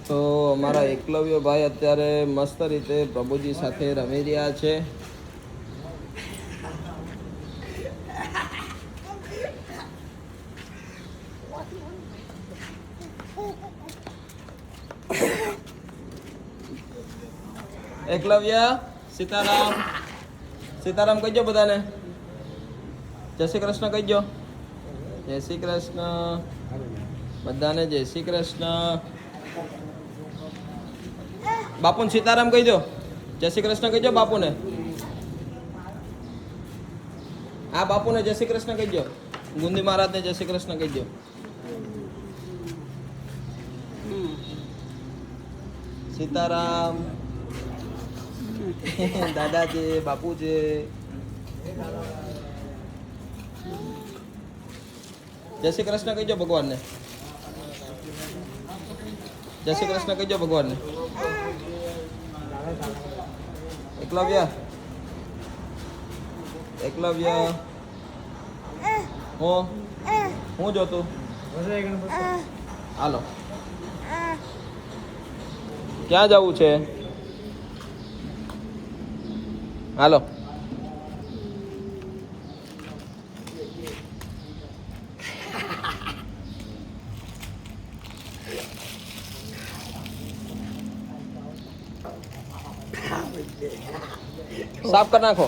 તો અમારા એકલવ્યભાઈ અત્યારે મસ્ત રીતે પ્રભુજી સાથે રમી રહ્યા છે. એકલવ્ય સીતારામ સીતારામ કહીજો બધાને. જય શ્રી કૃષ્ણ કહીજો. જય શ્રી કૃષ્ણ બધાને. જય શ્રી કૃષ્ણ. બાપુને સીતારામ કહી દો. જય શ્રી કૃષ્ણ કહીજો બાપુને. હા બાપુને જય શ્રી કૃષ્ણ કહીજો. ગુંદી મહારાજને જય શ્રી કૃષ્ણ કહીજો. સીતારામ દાદાજી બાપુજી. જય શ્રી કૃષ્ણ કહીજો ભગવાનને. જય શ્રી કૃષ્ણ કહીજો ભગવાનને. એકલવ્ય એકલવ્ય હું જોતું હાલો ક્યાં જવું છે? હાલો સાફ કરી નાખો.